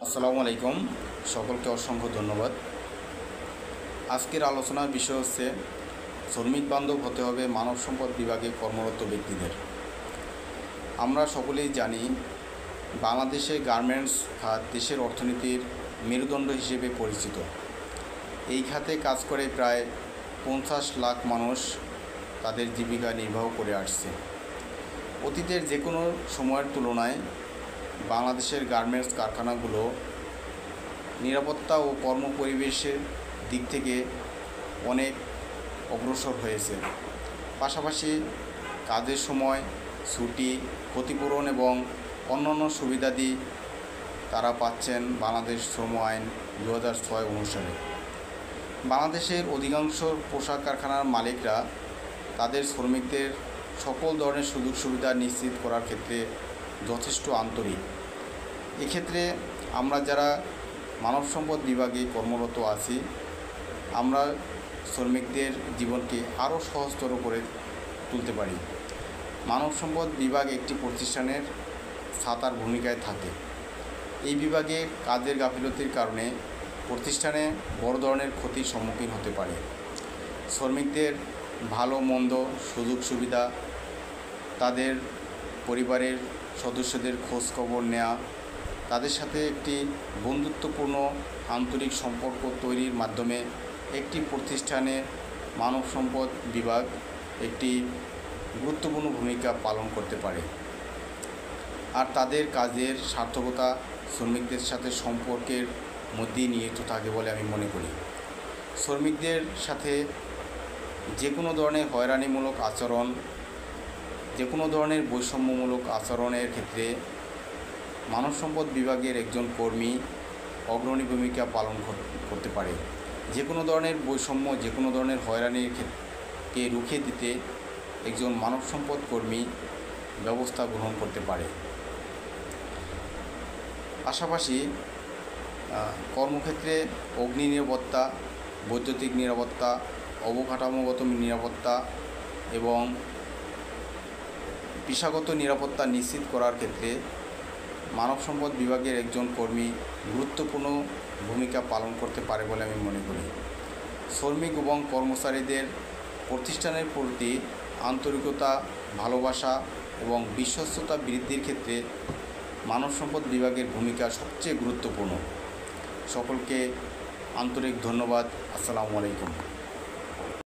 আসসালামু আলাইকুম। সকলকে অসংখ্য ধন্যবাদ। আজকের আলোচনার বিষয় হচ্ছে শ্রমিক বান্ধব হতে হবে মানব সম্পদ বিভাগে কর্মরত ব্যক্তিদের। আমরা সকলেই জানি বাংলাদেশে গার্মেন্টস খাত দেশের অর্থনীতির মেরুদণ্ড হিসেবে পরিচিত। এই খাতে কাজ করে প্রায় 50 লাখ মানুষ তাদের জীবিকা নির্বাহ করে আসছে। অতীতের যে কোনো সময়ের তুলনায় বাংলাদেশের গার্মেন্টস কারখানাগুলো নিরাপত্তা ও কর্মপরিবেশের দিক থেকে অনেক অগ্রসর হয়েছে। পাশাপাশি কাজের সময়, ছুটি, ক্ষতিপূরণ এবং অন্যান্য সুবিধাদি তারা পাচ্ছেন বাংলাদেশ শ্রম আইন 2006 অনুসারে। বাংলাদেশের অধিকাংশ পোশাক কারখানার মালিকরা তাদের শ্রমিকদের সকল ধরনের সুযোগ সুবিধা নিশ্চিত করার ক্ষেত্রে যথেষ্ট আন্তরিক। এক্ষেত্রে আমরা যারা মানব সম্পদ বিভাগে কর্মরত আছি, আমরা শ্রমিকদের জীবনকে আরও সহজতর করে তুলতে পারি। মানব সম্পদ বিভাগ একটি প্রতিষ্ঠানের ছাতার ভূমিকায় থাকে। এই বিভাগে কাজের গাফিলতির কারণে প্রতিষ্ঠানে বড় ধরনের ক্ষতির সম্মুখীন হতে পারে। শ্রমিকদের ভালো মন্দ, সুযোগ সুবিধা, তাদের পরিবারের সদস্যদের খোঁজ খবর নেওয়া, তাদের সাথে একটি বন্ধুত্বপূর্ণ আন্তরিক সম্পর্ক তৈরির মাধ্যমে একটি প্রতিষ্ঠানে মানব সম্পদ বিভাগ একটি গুরুত্বপূর্ণ ভূমিকা পালন করতে পারে। আর তাদের কাজের সার্থকতা শ্রমিকদের সাথে সম্পর্কের মধ্যেই নিহিত থাকে বলে আমি মনে করি। শ্রমিকদের সাথে যে কোনো ধরনের হয়রানিমূলক আচরণ, যে কোনো ধরনের বৈষম্যমূলক আচরণের ক্ষেত্রে মানব সম্পদ বিভাগের একজন কর্মী অগ্রণী ভূমিকা পালন করতে পারে। যে কোনো ধরনের বৈষম্য, যে কোনো ধরনের হয়রানিকে রুখে দিতে একজন মানব সম্পদ কর্মী ব্যবস্থা গ্রহণ করতে পারে। পাশাপাশি কর্মক্ষেত্রে অগ্নি নিরাপত্তা, বৈদ্যুতিক নিরাপত্তা, অবকাঠামোগত নিরাপত্তা এবং পেশাগত নিরাপত্তা নিশ্চিত করার ক্ষেত্রে মানব সম্পদ বিভাগের একজন কর্মী গুরুত্বপূর্ণ ভূমিকা পালন করতে পারে বলে আমি মনে করি। শ্রমিক এবং কর্মচারীদের প্রতিষ্ঠানের প্রতি আন্তরিকতা, ভালোবাসা এবং বিশ্বস্ততা বৃদ্ধির ক্ষেত্রে মানব সম্পদ বিভাগের ভূমিকা সবচেয়ে গুরুত্বপূর্ণ। সকলকে আন্তরিক ধন্যবাদ। আসসালামু আলাইকুম।